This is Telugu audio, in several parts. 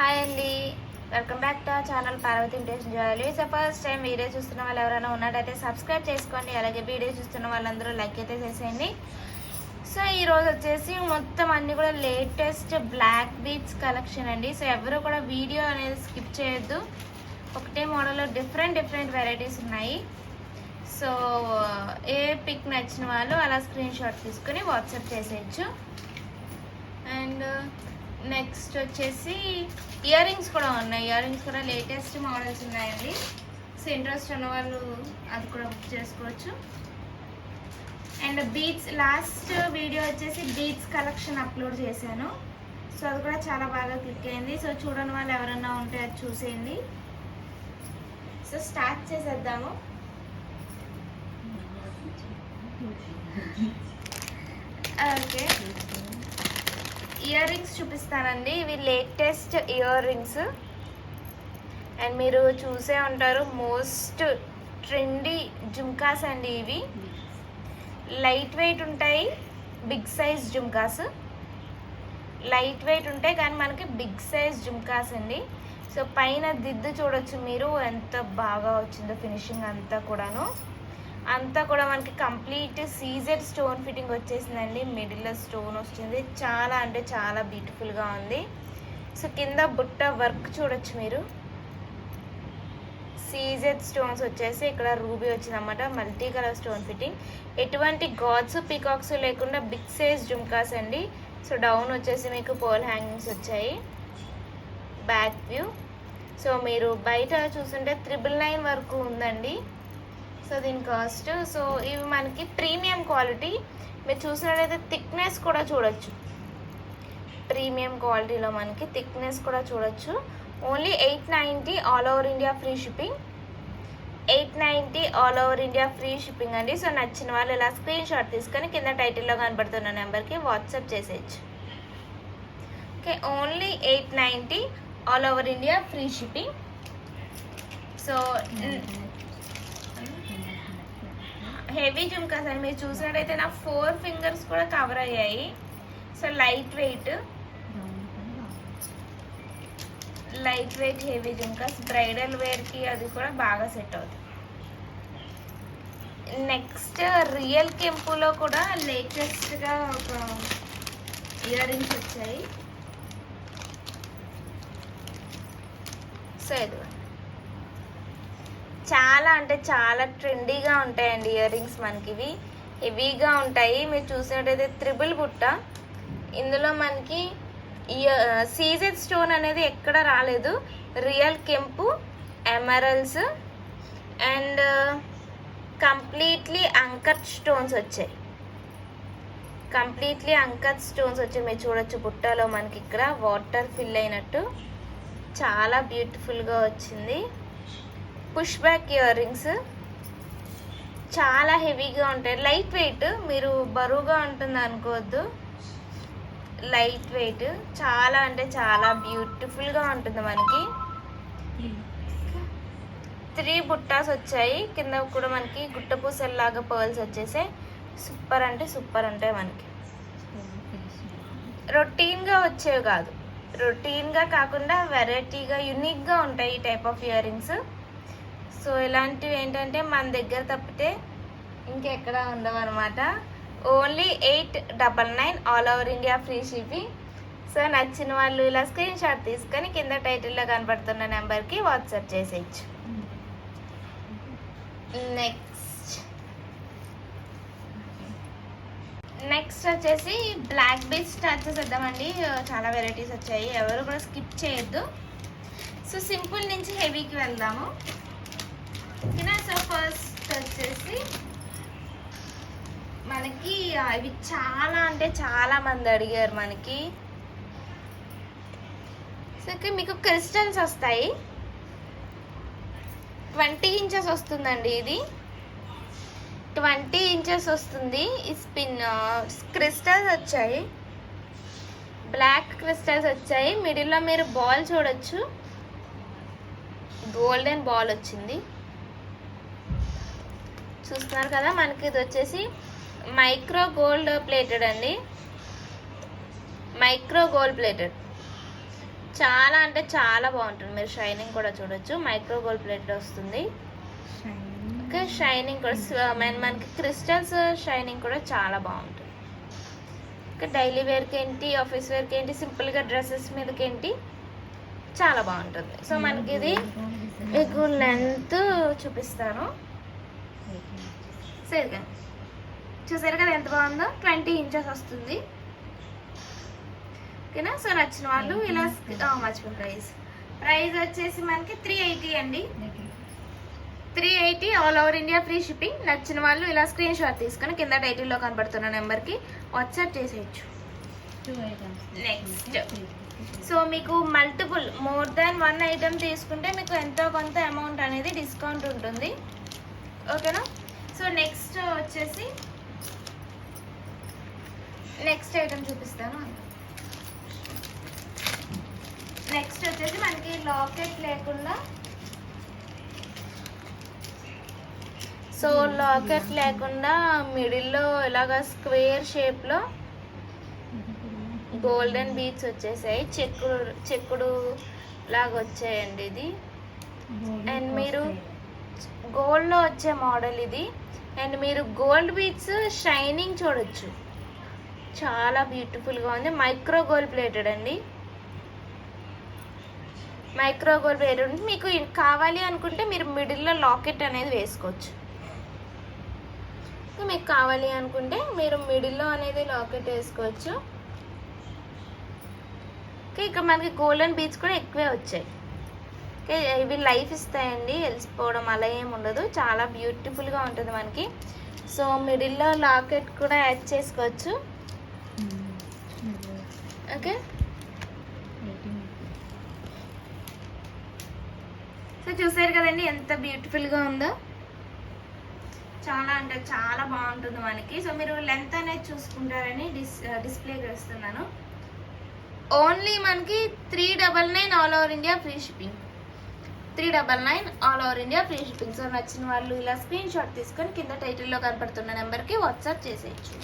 హాయ్ అండి, welcome back to our channel Parvati intention jewellery. So first time video చూస్తున్న వాళ్ళు ఎవరైనా ఉన్నట్టయితే సబ్స్క్రైబ్ చేసుకోండి. అలాగే వీడియో చూస్తున్న వాళ్ళందరూ లైక్ అయితే చేసేయండి. సో ఈరోజు వచ్చేసి మొత్తం అన్నీ కూడా లేటెస్ట్ బ్లాక్ బీడ్స్ కలెక్షన్ అండి. సో ఎవరు కూడా వీడియో అనేది స్కిప్ చేయొద్దు. ఒకటే మోడల్లో డిఫరెంట్ వెరైటీస్ ఉన్నాయి. సో ఏ పిక్ నచ్చిన వాళ్ళు అలా స్క్రీన్ షాట్ తీసుకొని వాట్సాప్ చేసేయచ్చు. అండ్ నెక్స్ట్ వచ్చేసి ఇయర్ రింగ్స్ కూడా ఉన్నాయి. ఇయర్ రింగ్స్ కూడా లేటెస్ట్ మోడల్స్ ఉన్నాయండి. సో ఇంట్రెస్ట్ ఉన్న వాళ్ళు అది కూడా బుక్ చేసుకోవచ్చు. అండ్ బీడ్స్ లాస్ట్ వీడియో వచ్చేసి బీడ్స్ కలెక్షన్ అప్లోడ్ చేశాను. సో అది కూడా చాలా బాగా క్లిక్ అయింది. సో చూడని వాళ్ళు ఎవరన్నా ఉంటే అది చూసేయండి. సో స్టార్ట్ చేసేద్దాము. ఓకే, ఇయర్ రింగ్స్ చూపిస్తానండి. ఇవి లేటెస్ట్ ఇయర్ రింగ్స్ అండ్ మీరు చూసే ఉంటారు. మోస్ట్ ట్రెండీ జుమ్కాస్ అండి. ఇవి లైట్ వెయిట్ ఉంటాయి, big size jhumkas. Light weight ఉంటాయి కానీ మనకి బిగ్ సైజ్ జుమ్కాస్ అండి. సో పైన దిద్దు చూడొచ్చు మీరు, ఎంత బాగా వచ్చిందో ఫినిషింగ్ అంతా కూడా మనకి కంప్లీట్ సీజెడ్ స్టోన్ ఫిట్టింగ్ వచ్చేసిందండి. మిడిల్లో స్టోన్ వచ్చింది, చాలా అంటే చాలా బ్యూటిఫుల్గా ఉంది. సో కింద బుట్ట వర్క్ చూడొచ్చు మీరు. సీజెడ్ స్టోన్స్ వచ్చేసి ఇక్కడ రూబీ వచ్చిందన్నమాట, మల్టీ కలర్ స్టోన్ ఫిట్టింగ్. ఎటువంటి గాడ్స్ పీకాక్స్ లేకుండా బిగ్ సైజ్ జుమ్కాస్ అండి. సో డౌన్ వచ్చేసి మీకు పోల్ హ్యాంగింగ్స్ వచ్చాయి. Back view. సో మీరు బయట చూస్తుంటే 999 వరకు ఉందండి. సో దీని కాస్ట్. సో ఇవి మనకి ప్రీమియం క్వాలిటీ. మీరు చూసినట్లయితే థిక్నెస్ కూడా చూడొచ్చు. ప్రీమియం క్వాలిటీలో మనకి థిక్నెస్ కూడా చూడొచ్చు. Only 890 all over India free shipping. 890 all over India free shipping అండి. సో నచ్చిన వాళ్ళు ఇలా స్క్రీన్ షాట్ తీసుకొని కింద టైటిల్లో కనబడుతున్న నెంబర్కి వాట్సాప్ చేసేయచ్చు. Okay, only 890 all over India free shipping. So heavy jhumkas అని మీరు చూసినట్టయితే నా 4 ఫింగర్స్ కూడా కవర్ అయ్యాయి. So light weight heavy jhumkas. Bridal వేర్కి అది కూడా బాగా సెట్ అవుతుంది. నెక్స్ట్ రియల్ కెంపులో కూడా లేటెస్ట్గా ఒక ఇయర్ రింగ్స్ వచ్చాయి. సో ఇది చాలా అంటే చాలా ట్రెండీగా ఉంటాయండి ఇయర్ రింగ్స్. మనకి ఇవి హెవీగా ఉంటాయి. మీరు చూసినట్టయితే త్రిబుల్ బుట్ట. ఇందులో మనకి సీజెడ్ స్టోన్ అనేది ఎక్కడ రాలేదు. రియల్ కెంపు, emeralds and completely uncut stones వచ్చాయి. మీరు చూడొచ్చు బుట్టలో మనకి ఇక్కడ వాటర్ ఫిల్ అయినట్టు చాలా బ్యూటిఫుల్గా వచ్చింది. పుష్ బ్యాక్ ఇయర్ రింగ్స్ చాలా హెవీగా ఉంటాయి. లైట్ వెయిట్, మీరు బరువుగా ఉంటుంది అనుకోవద్దు. లైట్ వెయిట్ చాలా అంటే చాలా బ్యూటిఫుల్గా ఉంటుంది. మనకి 3 బుట్టాస్ వచ్చాయి. కింద కూడా మనకి గుట్ట పూసల్లాగా పర్ల్స్ వచ్చేసాయి. సూపర్ అంటే సూపర్ ఉంటాయి. మనకి రొటీన్గా వచ్చేవి కాదు, రొటీన్గా కాకుండా వెరైటీగా యూనిక్గా ఉంటాయి ఈ type of ear rings. So ఇలాంటివి ఏంటంటే మన దగ్గర తప్పితే ఇంకెక్కడ ఉండవు అనమాట. Only 899 all over India free shipping. So నచ్చిన వాళ్ళు ఇలా స్క్రీన్ షాట్ తీసుకొని కింద టైటిల్లో కనపడుతున్న నెంబర్కి వాట్సాప్ చేసేయచ్చు. నెక్స్ట్ వచ్చేసి బ్లాక్ బీడ్స్ స్టార్ట్ చేద్దామండి. చాలా వెరైటీస్ వచ్చాయి, ఎవరు కూడా స్కిప్ చేయొద్దు. సో సింపుల్ నుంచి హెవీకి వెళ్దాము. ఓకేనా. సో ఫస్ట్ వచ్చేసి మనకి ఇవి చాలా అంటే చాలా మంది అడిగారు మనకి. సో మీకు క్రిస్టల్స్ వస్తాయి. 20 ఇంచెస్ వస్తుందండి. ఇది 20 ఇంచెస్ వస్తుంది. ఈ స్పిన్ క్రిస్టల్స్ వచ్చాయి, బ్లాక్ క్రిస్టల్స్ వచ్చాయి. మిడిల్లో మీరు బాల్ చూడొచ్చు, గోల్డెన్ బాల్ వచ్చింది. చూస్తున్నారు కదా. మనకి ఇది వచ్చేసి మైక్రో గోల్డ్ ప్లేటెడ్ అండి. Micro gold plated. చాలా అంటే చాలా బాగుంటుంది. మీరు షైనింగ్ కూడా చూడొచ్చు. మైక్రో గోల్డ్ ప్లేట్ వస్తుంది. ఓకే, షైనింగ్ కూడా మనకి క్రిస్టల్స్ షైనింగ్ కూడా చాలా బాగుంటుంది. ఓకే, డైలీ వేర్కి ఏంటి, ఆఫీస్ వేర్కి ఏంటి, సింపుల్గా డ్రెస్సెస్ మీదకి ఏంటి చాలా బాగుంటుంది. సో మనకి ఇది మీకు లెంత్ చూపిస్తాను. సరిగా చూసారు కదా ఎంత బాగుందో, 20 ఇంచెస్ వస్తుంది. ఓకేనా. సో నచ్చిన వాళ్ళు ఇలా మర్చిపోయి ప్రైస్ వచ్చేసి మనకి 380 అండి. 380 all over India free shipping. నచ్చిన వాళ్ళు ఇలా స్క్రీన్ షాట్ తీసుకొని కింద టైటిల్లో కనబడుతున్న నెంబర్కి వాట్సాప్ చేసేయచ్చు. నెక్స్ట్, సో మీకు మల్టిపుల్ మోర్ దాన్ 1 ఐటమ్ తీసుకుంటే మీకు ఎంతో కొంత అమౌంట్ అనేది డిస్కౌంట్ ఉంటుంది. ఓకేనా. సో నెక్స్ట్ వచ్చేసి నెక్స్ట్ ఐటమ్ చూపిస్తాను. నెక్స్ట్ వచ్చేసి మనకి లాకెట్ లేకుండా, సో లాకెట్ లేకుండా మిడిల్లో ఇలాగా స్క్వేర్ షేప్లో గోల్డెన్ బీడ్స్ వచ్చేసాయి. చెక్కుడు లాగా వచ్చాయండి ఇది. అండ్ మీరు గోల్డ్లో వచ్చే మోడల్ ఇది. అండ్ మీరు గోల్డ్ బీడ్స్ షైనింగ్ చూడొచ్చు, చాలా బ్యూటిఫుల్గా ఉంది. మైక్రో గోల్డ్ ప్లేటెడ్ అండి. Micro gold plated. మీకు కావాలి అనుకుంటే మీరు మిడిల్లో లాకెట్ అనేది వేసుకోవచ్చు. మీకు కావాలి అనుకుంటే మీరు మిడిల్లో అనేది లాకెట్ వేసుకోవచ్చు. ఓకే, ఇక్కడ మనకి గోల్డెన్ బీడ్స్ కూడా ఎక్కువే వచ్చాయి. ఓకే, ఇవి లైఫ్ ఇస్తాయండి, వెలిసిపోవడం అలా ఏమి ఉండదు. చాలా బ్యూటిఫుల్గా ఉంటుంది మనకి. సో మిడిల్లో లాకెట్ కూడా యాడ్ చేసుకోవచ్చు. ఓకే, సో చూసారు కదండి ఎంత బ్యూటిఫుల్గా ఉందో. చాలా అంటే చాలా బాగుంటుంది మనకి. సో మీరు లెంత్ అనేది చూసుకుంటారని డిస్ప్లే చేస్తున్నాను. ఓన్లీ మనకి 399 all over India free shipping. 399 all over India free shipping. So నచ్చిన వాళ్ళు ఇలా స్క్రీన్ షాట్ తీసుకొని కింద టైటిల్లో కనపడుతున్న నెంబర్కి వాట్సాప్ చేసేయచ్చు.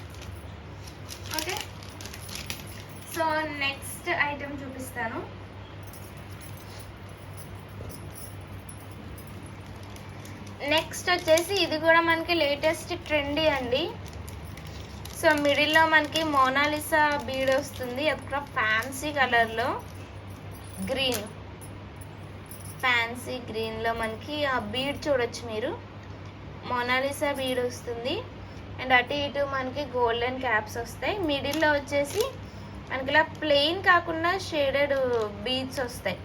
ఓకే, సో నెక్స్ట్ ఐటమ్ చూపిస్తాను. నెక్స్ట్ వచ్చేసి ఇది కూడా మనకి లేటెస్ట్ ట్రెండీ అండి. సో మిడిల్లో మనకి మోనాలిసా బీడ్ వస్తుంది. అక్కడ ఫ్యాన్సీ కలర్లో గ్రీన్, ఫ్యాన్సీ గ్రీన్లో మనకి ఆ బీడ్ చూడొచ్చు మీరు. మోనాలిసా బీడ్ వస్తుంది. అండ్ అటు ఇటు మనకి గోల్డెన్ క్యాప్స్ వస్తాయి. మిడిల్లో వచ్చేసి మనకి ఇలా ప్లెయిన్ కాకుండా షేడెడ్ బీడ్స్ వస్తాయి.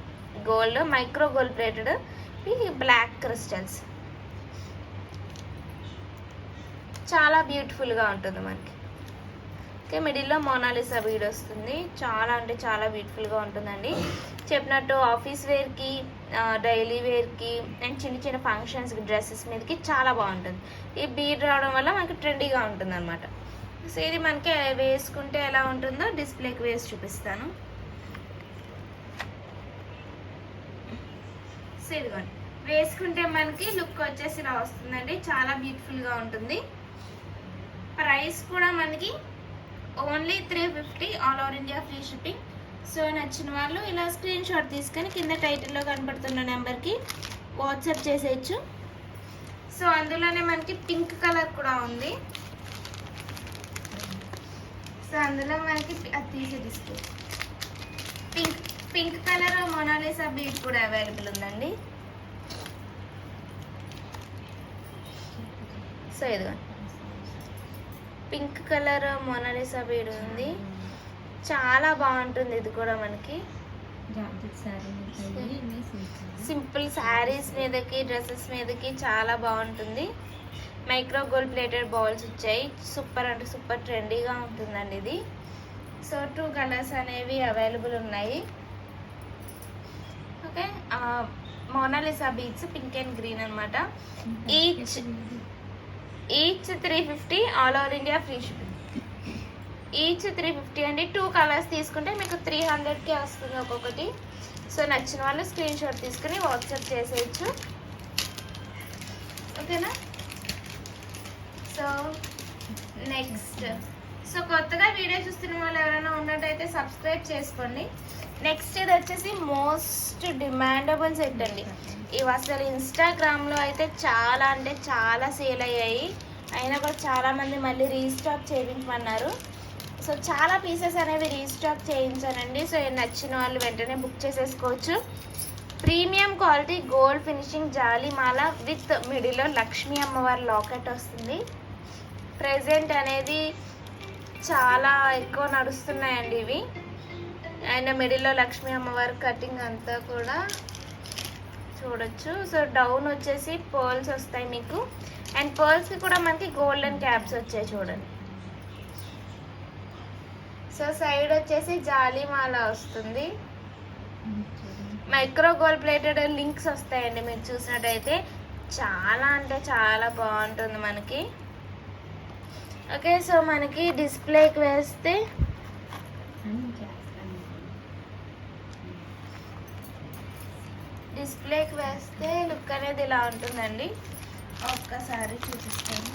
గోల్డ్ మైక్రో గోల్డ్ ప్లేటెడ్, ఈ బ్లాక్ క్రిస్టల్స్. చాలా బ్యూటిఫుల్గా ఉంటుంది మనకి. ఓకే, మిడిల్లో మోనాలిసా బీడ్ వస్తుంది. చాలా అంటే చాలా బ్యూటిఫుల్గా ఉంటుందండి. చెప్పినట్టు ఆఫీస్ వేర్కి, డైలీ వేర్కి అండ్ చిన్న చిన్న ఫంక్షన్స్కి డ్రెస్సెస్ మీదకి చాలా బాగుంటుంది. ఈ బీడ్ రావడం వల్ల మనకి ట్రెండీగా ఉంటుంది అనమాట. సో ఇది మనకి వేసుకుంటే ఎలా ఉంటుందో డిస్ప్లేకి వేసి చూపిస్తాను. సో ఇదిగోండి, వేసుకుంటే మనకి లుక్ వచ్చేసి ఇలా వస్తుందండి. చాలా బ్యూటిఫుల్గా ఉంటుంది. ప్రైస్ కూడా మనకి only 350 all over India free shipping. So నచ్చిన వాళ్ళు ఇలా స్క్రీన్ షాట్ తీసుకొని కింద టైటిల్లో కనపడుతున్న నెంబర్కి వాట్సాప్ చేసేయచ్చు. సో అందులోనే మనకి పింక్ కలర్ కూడా ఉంది. సో అందులో మనకి అది తీసే display pink colour monalisa bead కూడా అవైలబుల్ ఉందండి. సో ఇదిగో పింక్ కలర్ మోనాలిసా బీడ్ ఉంది. చాలా బాగుంటుంది ఇది కూడా మనకి. సింపుల్ శారీస్ మీదకి, డ్రెస్సెస్ మీదకి చాలా బాగుంటుంది. మైక్రో గోల్డ్ ప్లేటెడ్ బౌల్స్ వచ్చాయి. సూపర్ అంటే సూపర్ ట్రెండీగా ఉంటుందండి ఇది. సో 2 కలర్స్ అనేవి అవైలబుల్ ఉన్నాయి. Okay, Mona Lisa beads pink and green అనమాట. Each 350 all over India free shipping. Each 350 అండి. 2 కలర్స్ తీసుకుంటే మీకు 300కి వస్తుంది ఒక్కొక్కటి. సో నచ్చిన వాళ్ళు స్క్రీన్ షాట్ తీసుకుని వాట్సాప్ చేసేయచ్చు. ఓకేనా. సో నెక్స్ట్, సో కొత్తగా వీడియో చూస్తున్న వాళ్ళు ఎవరైనా ఉన్నట్టయితే సబ్స్క్రైబ్ చేసుకోండి. నెక్స్ట్ ఇది వచ్చేసి మోస్ట్ డిమాండబుల్ సెట్ అండి. ఇవి అసలు ఇన్స్టాగ్రామ్లో అయితే చాలా అంటే చాలా సేల్ అయ్యాయి. అయినా కూడా చాలామంది మళ్ళీ రీస్టాక్ చేయించమన్నారు. సో చాలా పీసెస్ అనేవి రీస్టాక్ చేయించానండి. సో నచ్చిన వాళ్ళు వెంటనే బుక్ చేసేసుకోవచ్చు. ప్రీమియం క్వాలిటీ గోల్డ్ ఫినిషింగ్ జాలిమాల విత్ మిడిల్లో లక్ష్మీ అమ్మవారి లాకెట్ వస్తుంది. ప్రెజెంట్ అనేది చాలా ఎక్కువ నడుస్తున్నాయండి ఇవి. అండ్ మిడిల్లో లక్ష్మీ అమ్మవారి కటింగ్ అంతా కూడా చూడొచ్చు. సో డౌన్ వచ్చేసి పర్ల్స్ వస్తాయి మీకు. అండ్ పర్ల్స్కి కూడా మనకి గోల్డెన్ క్యాప్స్ వచ్చాయి చూడండి. సో సైడ్ వచ్చేసి జాలిమాల వస్తుంది. మైక్రో గోల్డ్ ప్లేటెడ్ లింక్స్ వస్తాయండి. మీరు చూసినట్టయితే చాలా అంటే చాలా బాగుంటుంది మనకి. ఓకే, సో మనకి డిస్ప్లేకి వేస్తే లుక్ అనేది ఇలా ఉంటుందండి. ఒక్కసారి చూపిస్తాను.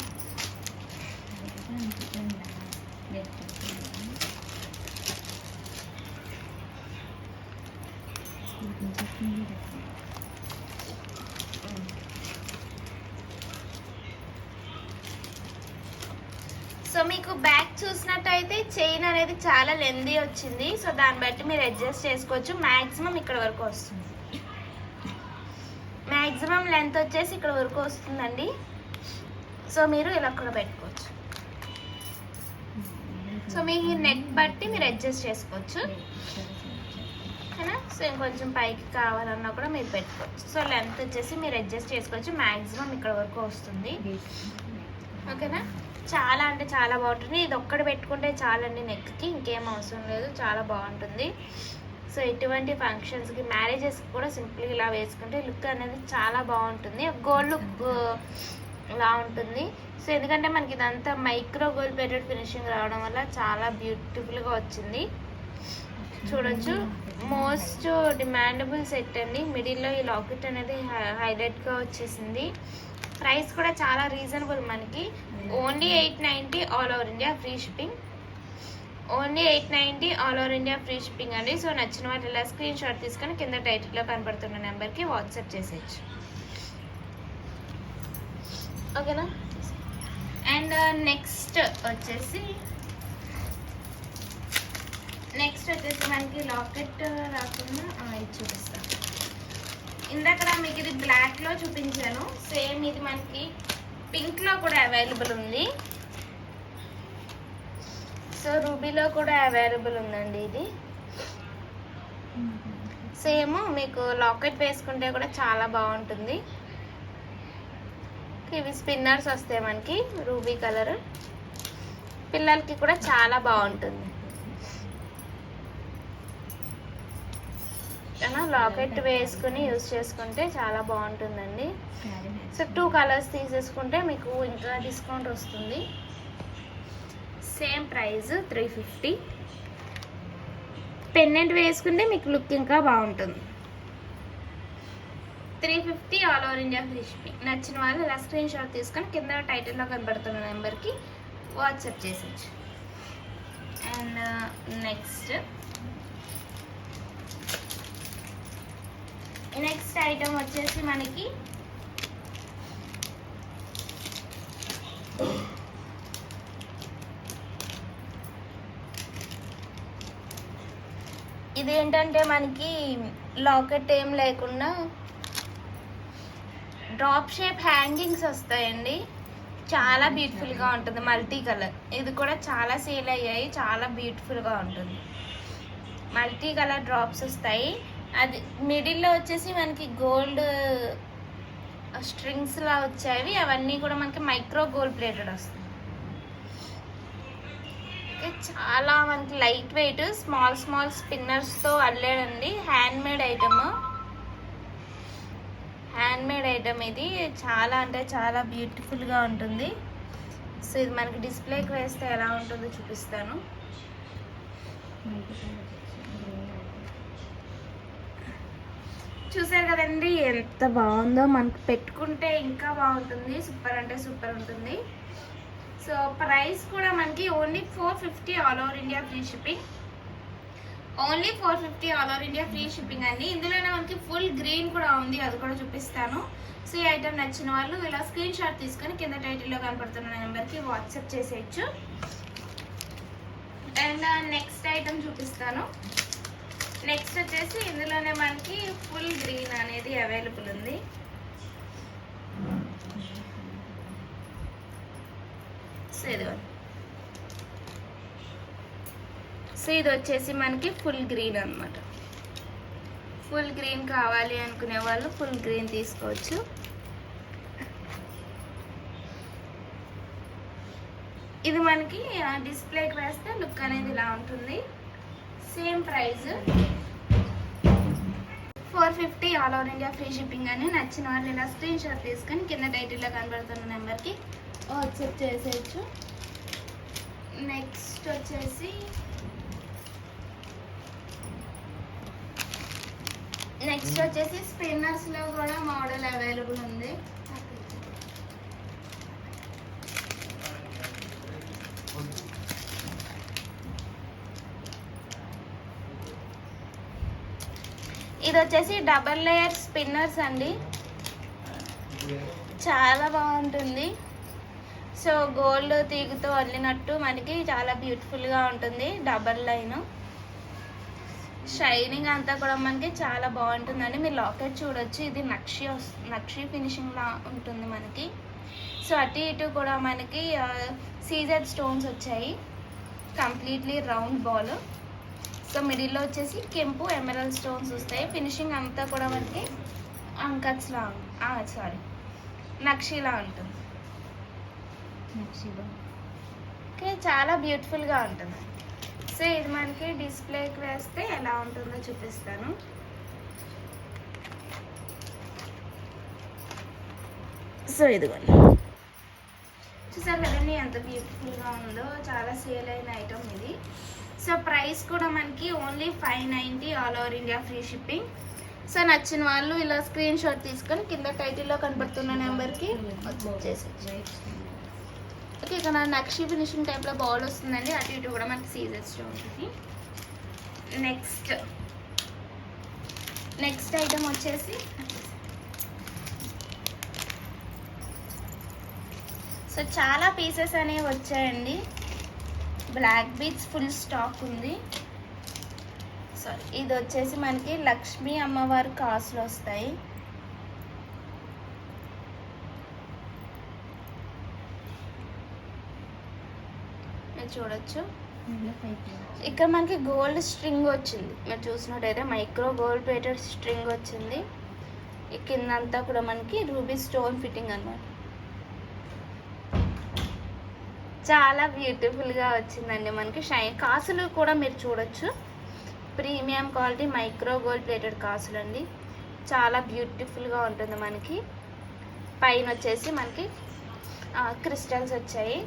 సో మీకు బ్యాక్ చూసినట్టయితే చైన్ అనేది చాలా లెందీ వచ్చింది. సో దాన్ని బట్టి మీరు అడ్జస్ట్ చేసుకోవచ్చు. మ్యాక్సిమం ఇక్కడ వరకు వస్తుంది. మ్యాక్సిమం లెంత్ వచ్చేసి ఇక్కడ వరకు వస్తుందండి. సో మీరు ఇలా కూడా పెట్టుకోవచ్చు. సో మీ నెక్ బట్టి మీరు అడ్జస్ట్ చేసుకోవచ్చు. ఓకేనా? సో ఇంకొంచెం పైకి కావాలన్నా కూడా మీరు పెట్టుకోవచ్చు. సో లెంత్ వచ్చేసి మీరు అడ్జస్ట్ చేసుకోవచ్చు. మ్యాక్సిమం ఇక్కడ వరకు వస్తుంది. ఓకేనా? చాలా అంటే చాలా బాగుంటుంది. ఇది ఒక్కటి పెట్టుకుంటే చాలండి నెక్కి, ఇంకేం అవసరం లేదు. చాలా బాగుంటుంది. సో ఇటువంటి ఫంక్షన్స్కి, మ్యారేజెస్కి కూడా సింపుల్గా ఇలా వేసుకుంటే లుక్ అనేది చాలా బాగుంటుంది. గోల్డ్ లుక్ లా ఉంటుంది. సో ఎందుకంటే మనకి ఇదంతా మైక్రో గోల్డ్ ప్లేటెడ్ ఫినిషింగ్ రావడం వల్ల చాలా బ్యూటిఫుల్గా వచ్చింది. చూడొచ్చు. మోస్ట్ డిమాండబుల్ సెట్ అండి. మిడిల్లో ఈ లాకెట్ అనేది హైలైట్గా వచ్చేసింది. ప్రైస్ కూడా చాలా రీజనబుల్ మనకి. Only 890 all over India free shipping. Only 890 all over India free shipping అండి. సో నచ్చిన వాటి ఇలా స్క్రీన్ షాట్ తీసుకొని కింద టైటిల్లో కనపడుతున్న నెంబర్కి వాట్సాప్ చేసేయచ్చు. ఓకేనా? అండ్ నెక్స్ట్ వచ్చేసి మనకి లాకెట్ రాకుండా ఇది చూపిస్తాను. ఇందాక మీకు ఇది బ్లాక్లో చూపించాను. సేమ్ ఇది మనకి పింక్లో కూడా అవైలబుల్ ఉంది. సో రూబీలో కూడా అవైలబుల్ ఉందండి. ఇది సేమ్ మీకు లాకెట్ వేసుకుంటే కూడా చాలా బాగుంటుంది. ఇవి స్పిన్నర్స్ వస్తాయి మనకి. రూబీ కలర్ పిల్లలకి కూడా చాలా బాగుంటుంది. లాకెట్ వేసుకుని యూజ్ చేసుకుంటే చాలా బాగుంటుందండి. సో 2 కలర్స్ తీసేసుకుంటే మీకు ఇంకా డిస్కౌంట్ వస్తుంది. Same price 350. పెన్నెంట్ వేసుకుంటే మీకు లుక్ ఇంకా బాగుంటుంది. 350 all over India free shipping. నచ్చిన వాళ్ళు ఇలా స్క్రీన్ షాట్ తీసుకొని కింద టైటిల్లో కనబడుతున్న నెంబర్కి వాట్సాప్ చేసేయచ్చు. అండ్ నెక్స్ట్ ఐటమ్ వచ్చేసి మనకి ఇదేంటంటే మనకి లాకెట్ ఏం లేకుండా డ్రాప్ షేప్ హ్యాంగింగ్స్ వస్తాయండి. చాలా బ్యూటిఫుల్గా ఉంటుంది. Multi colour. ఇది కూడా చాలా సేల్ అయ్యాయి. చాలా బ్యూటిఫుల్గా ఉంటుంది. మల్టీ కలర్ డ్రాప్స్ వస్తాయి. అది మిడిల్లో వచ్చేసి మనకి గోల్డ్ స్ట్రింగ్స్ లా వచ్చాయి. అవన్నీ కూడా మనకి మైక్రో గోల్డ్ ప్లేటెడ్ వస్తుంది. చాలా మనకి లైట్ వెయిట్ స్మాల్ స్పిన్నర్స్తో అల్లేడండి. హ్యాండ్ మేడ్ ఐటమ్ ఇది. చాలా అంటే చాలా బ్యూటిఫుల్గా ఉంటుంది. సో ఇది మనకి డిస్ప్లేకి వేస్తే ఎలా ఉంటుందో చూపిస్తాను. చూసారు కదండి ఎంత బాగుందో. మనకు పెట్టుకుంటే ఇంకా బాగుంటుంది. సూపర్ అంటే సూపర్ ఉంటుంది. సో ప్రైస్ కూడా మనకి only 450 all over India free shipping. Only 450 all over India free shipping అండి. ఇందులోనే మనకి ఫుల్ గ్రీన్ కూడా ఉంది, అది కూడా చూపిస్తాను. సో ఈ ఐటమ్ నచ్చిన వాళ్ళు ఇలా స్క్రీన్ షాట్ తీసుకొని కింద టైటిల్లో కనపడుతున్న నెంబర్కి వాట్సాప్ చేసేయచ్చు. అండ్ నెక్స్ట్ ఐటమ్ చూపిస్తాను. నెక్స్ట్ వచ్చేసి ఇందులోనే మనకి ఫుల్ గ్రీన్ అనేది అవైలబుల్ ఉంది. సో ఇది వచ్చేసి మనకి ఫుల్ గ్రీన్ అన్నమాట. ఫుల్ గ్రీన్ కావాలి అనుకునే వాళ్ళు ఫుల్ గ్రీన్ తీసుకోవచ్చు. ఇది మనకి డిస్ప్లేకి వేస్తే లుక్ అనేది ఇలా ఉంటుంది. Same price 450 all over India free shipping అని. నచ్చిన వాళ్ళు ఇలా స్క్రీన్ షాట్ తీసుకొని కింద టైటిల్లో కనబడుతున్న నెంబర్కి వాట్సాప్ చేసేయచ్చు. నెక్స్ట్ వచ్చేసి స్పిన్నర్స్లో కూడా మోడల్ అవైలబుల్ ఉంది. ఇది వచ్చేసి డబల్ లేయర్ స్పిన్నర్స్ అండి, చాలా బాగుంటుంది. సో గోల్డ్ తీగుతో అల్లినట్టు మనకి చాలా బ్యూటిఫుల్గా ఉంటుంది. డబల్ లైన్ షైనింగ్ అంతా కూడా మనకి చాలా బాగుంటుందండి. మీరు లాకెట్ చూడొచ్చు, ఇది నక్షి ఫినిషింగ్ లా ఉంటుంది మనకి. సో అటు ఇటు కూడా మనకి సీజెడ్ స్టోన్స్ వచ్చాయి, కంప్లీట్లీ రౌండ్ బాల్. సో మిడిల్లో వచ్చేసి కెంపు ఎమరల్డ్ స్టోన్స్ వస్తాయి. ఫినిషింగ్ అంతా కూడా మనకి అంకట్స్లా నక్షిలా ఉంటుంది. ఓకే, చాలా బ్యూటిఫుల్గా ఉంటుంది. సో ఇది మనకి డిస్ప్లేకి వేస్తే ఎలా ఉంటుందో చూపిస్తాను. సో ఇదిగోండి, చూసారు కదండి ఎంత బ్యూటిఫుల్గా ఉందో. చాలా సేల్ అయిన ఐటమ్ ఇది. సో ప్రైస్ కూడా మనకి only 590 all over India free shipping. So నచ్చిన వాళ్ళు ఇలా స్క్రీన్ షాట్ తీసుకొని కింద టైటిల్లో కనబడుతున్న నెంబర్కి చేసేసి. ఓకే, ఇక్కడ నక్షి ఫినిషింగ్ టైప్లో బౌల్ వస్తుందండి. అటు ఇటు కూడా మనకి సీజర్స్ ఉంటుంది. నెక్స్ట్ ఐటమ్ వచ్చేసి సో చాలా పీసెస్ అనేవి వచ్చాయండి. బ్లాక్ బీడ్స్ ఫుల్ స్టాక్ ఉంది. సో ఇది వచ్చేసి మనకి లక్ష్మీ అమ్మవారి కాసులు వస్తాయి. మీరు చూడొచ్చు, ఇక్కడ మనకి గోల్డ్ స్ట్రింగ్ వచ్చింది. మీరు చూసినట్టయితే మైక్రో గోల్డ్ ప్లేటెడ్ స్ట్రింగ్ వచ్చింది. ఈ కిందంతా కూడా మనకి రూబీ స్టోన్ ఫిట్టింగ్ అన్నమాట. చాలా బ్యూటిఫుల్గా వచ్చిందండి మనకి. కాసులు కూడా మీరు చూడొచ్చు, premium quality micro gold plated కాసులు అండి. చాలా బ్యూటిఫుల్గా ఉంటుంది మనకి. పైన వచ్చేసి మనకి క్రిస్టల్స్ వచ్చాయి.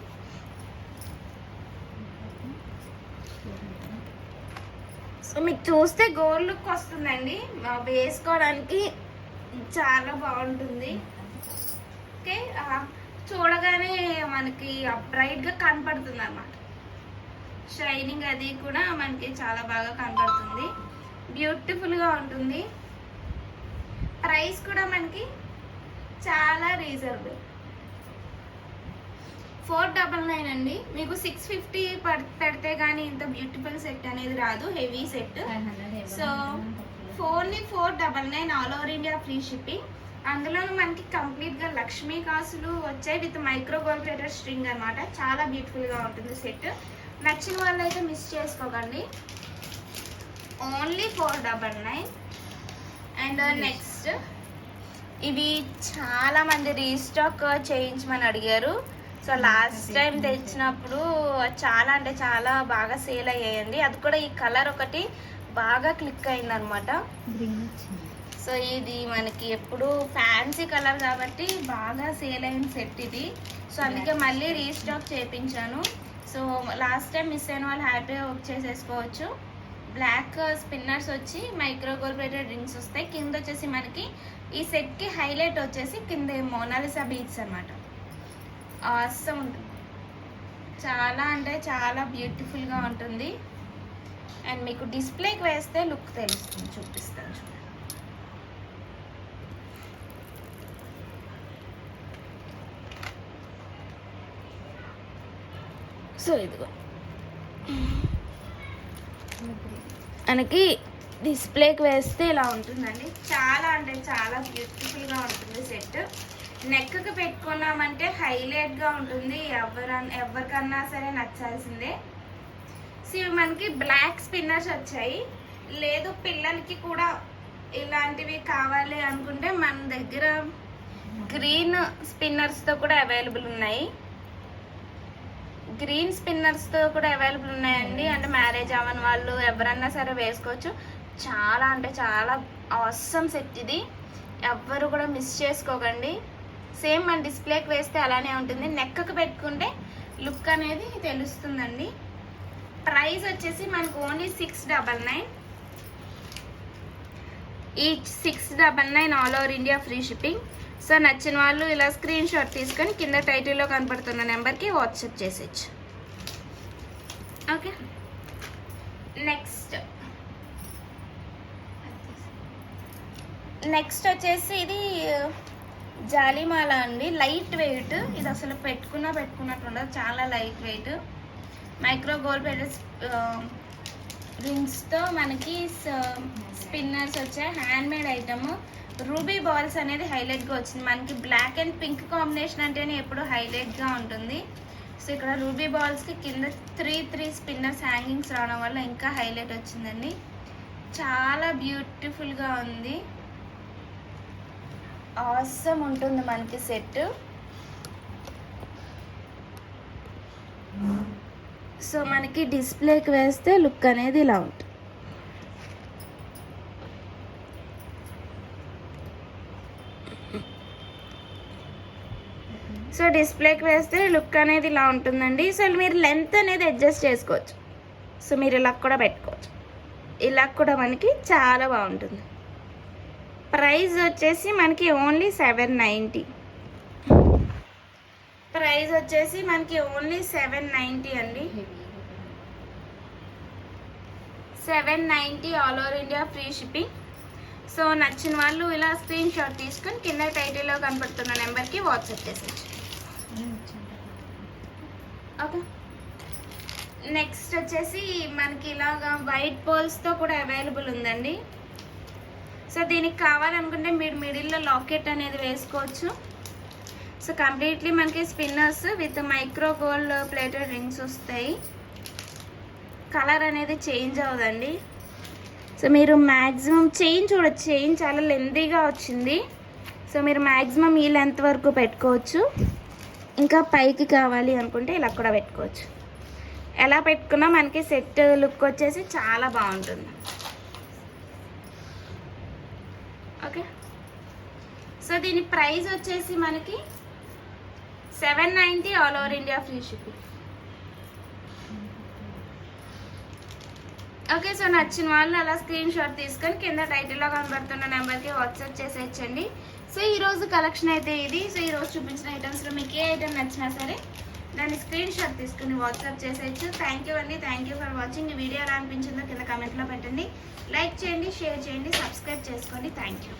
సో మీకు చూస్తే గోల్డ్ లుక్ వస్తుందండి, వేసుకోవడానికి చాలా బాగుంటుంది. ఓకే, చూడగానే మనకి బ్రైట్గా కనపడుతుంది అన్నమాట. షైనింగ్ అది కూడా మనకి చాలా బాగా కనపడుతుంది, బ్యూటిఫుల్గా ఉంటుంది. ప్రైస్ కూడా మనకి చాలా రీజనబుల్, 499 అండి. మీకు 650 పెడితే కానీ ఇంత బ్యూటిఫుల్ సెట్ అనేది రాదు, heavy set. So only 499 all over India free shipping. అందులో మనకి కంప్లీట్గా లక్ష్మీ కాసులు వచ్చాయి with micro gold plated string అనమాట. చాలా బ్యూటిఫుల్గా ఉంటుంది సెట్. నచ్చిన వాళ్ళు అయితే మిస్ చేసుకోకండి. ఓన్లీ 499. అండ్ నెక్స్ట్ ఇవి చాలా మంది రీస్టాక్ చేయించమని అడిగారు. సో లాస్ట్ టైం తెచ్చినప్పుడు చాలా అంటే చాలా బాగా సేల్ అయ్యాయండి. అది కూడా ఈ కలర్ ఒకటి బాగా క్లిక్ అయింది అనమాట. సో ఇది మనకి ఎప్పుడు ఫ్యాన్సీ కలర్ కాబట్టి బాగా సేల్ అయిన సెట్ ఇది. సో అందుకే మళ్ళీ రీస్టాక్ చేయించాను. సో లాస్ట్ టైం మిస్ అయిన వాళ్ళు హ్యాపీగా వర్క్ చేసేసుకోవచ్చు. బ్లాక్ స్పిన్నర్స్ వచ్చి మైక్రో గోల్డ్ ప్లేటెడ్ రింగ్స్ వస్తాయి. కింద వచ్చేసి మనకి ఈ సెట్కి హైలైట్ వచ్చేసి కింద మోనాలిసా బీడ్స్ అనమాట. ఆసమ్ ఉంటుంది, చాలా అంటే చాలా బ్యూటిఫుల్గా ఉంటుంది. అండ్ మీకు డిస్ప్లేకి వేస్తే లుక్ తెలుస్తుంది, చూపిస్తాను చూడండి. సో ఇదిగో మనకి డిస్ప్లేకి వేస్తే ఇలా ఉంటుందండి. చాలా అంటే చాలా బ్యూటిఫుల్గా ఉంటుంది సెట్. నెక్కి పెట్టుకున్నామంటే హైలైట్గా ఉంటుంది, ఎవరికన్నా సరే నచ్చాల్సిందే. సో ఇవి మనకి బ్లాక్ స్పిన్నర్స్ వచ్చాయి. లేదు పిల్లలకి కూడా ఇలాంటివి కావాలి అనుకుంటే మన దగ్గర గ్రీన్ స్పిన్నర్స్తో కూడా అవైలబుల్ ఉన్నాయి. గ్రీన్ స్పిన్నర్స్తో కూడా అవైలబుల్ ఉన్నాయండి. అంటే మ్యారేజ్ అవ్వని వాళ్ళు ఎవరన్నా సరే వేసుకోవచ్చు. చాలా అంటే చాలా ఆసమ్ సెట్ ఇది, ఎవ్వరు కూడా మిస్ చేసుకోకండి. సేమ్ మన డిస్ప్లేకి వేస్తే అలానే ఉంటుంది. నెక్కి పెట్టుకుంటే లుక్ అనేది తెలుస్తుందండి. ప్రైస్ వచ్చేసి మనకు only 699. Each 699 all over India free shipping. So నచ్చిన వాళ్ళు ఇలా స్క్రీన్ షాట్ తీసుకొని కింద టైటిల్లో కనపడుతున్న నెంబర్కి వాట్సాప్ చేసేయచ్చు. ఓకే, నెక్స్ట్ వచ్చేసి ఇది జాలిమాల అండి. లైట్ వెయిట్, ఇది అసలు పెట్టుకున్నట్టు ఉండదు, చాలా light weight. Micro gold plated రింగ్స్తో మనకి స్పిన్నర్స్ వచ్చాయి. Hand made item. Ruby balls అనేది హైలైట్గా వచ్చింది. మనకి బ్లాక్ అండ్ పింక్ కాంబినేషన్ అంటేనే ఎప్పుడు హైలైట్గా ఉంటుంది. సో ఇక్కడ రూబీ బాల్స్కి కింద 3 స్పిన్నర్స్ హ్యాంగింగ్స్ రావడం వల్ల ఇంకా హైలైట్ వచ్చిందండి. చాలా బ్యూటిఫుల్గా ఉంది, ఆసమ్ ఉంటుంది మనకి సెట్. సో మనకి డిస్ప్లేకి వేస్తే లుక్ అనేది ఇలా ఉంటుంది. సో డిస్ప్లేకి వేస్తే లుక్ అనేది ఇలా ఉంటుందండి. సో మీరు లెంత్ అనేది అడ్జస్ట్ చేసుకోవచ్చు. సో మీరు ఇలా కూడా పెట్టుకోవచ్చు, ఇలా కూడా మనకి చాలా బాగుంటుంది. ప్రైస్ వచ్చేసి మనకి ఓన్లీ 790. ప్రైస్ వచ్చేసి మనకి ఓన్లీ 790 అండి. 790 all over India free shipping. So నచ్చిన వాళ్ళు ఇలా స్క్రీన్ షాట్ తీసుకొని కింద టైటిల్లో కనపడుతున్న నెంబర్కి వాట్సాప్ చేసేయచ్చు. ఓకే, నెక్స్ట్ వచ్చేసి మనకి ఇలాగా వైట్ పోల్స్తో కూడా అవైలబుల్ ఉందండి. సో దీనికి కావాలనుకుంటే మీరు మిడిల్లో లాకెట్ అనేది వేసుకోవచ్చు. సో కంప్లీట్లీ మనకి spinners with micro gold plated rings వస్తాయి. కలర్ అనేది చేంజ్ అవ్వదండి. సో మీరు మ్యాక్సిమం చైన్ చూడొచ్చు, చైన్ చాలా లెంతీగా వచ్చింది. సో మీరు మ్యాక్సిమం ఈ లెంత్ వరకు పెట్టుకోవచ్చు. ఇంకా పైకి కావాలి అనుకుంటే ఇలా కూడా పెట్టుకోవచ్చు. ఎలా పెట్టుకున్నా మనకి సెట్ లుక్ వచ్చేసి చాలా బాగుంటుంది. ఓకే, సో దీని ప్రైస్ వచ్చేసి మనకి 790 all over India free shipping. Okay, so నచ్చిన వాళ్ళు అలా స్క్రీన్ షాట్ తీసుకొని కింద టైటిల్లో కనబడుతున్న నెంబర్కి వాట్సాప్ చేసేయచ్చండి. సో ఈరోజు కలెక్షన్ అయితే ఇది. సో ఈరోజు చూపించిన ఐటమ్స్లో మీకు ఏ ఐటమ్ నచ్చినా సరే దాన్ని స్క్రీన్ షాట్ తీసుకుని వాట్సాప్ చేసేయచ్చు. థ్యాంక్ యూ అండి, థ్యాంక్ యూ ఫర్ వాచింగ్. ఈ వీడియో ఎలా అనిపించిందో కింద కామెంట్లో పెట్టండి. లైక్ చేయండి, షేర్ చేయండి, సబ్స్క్రైబ్ చేసుకోండి. Thank you.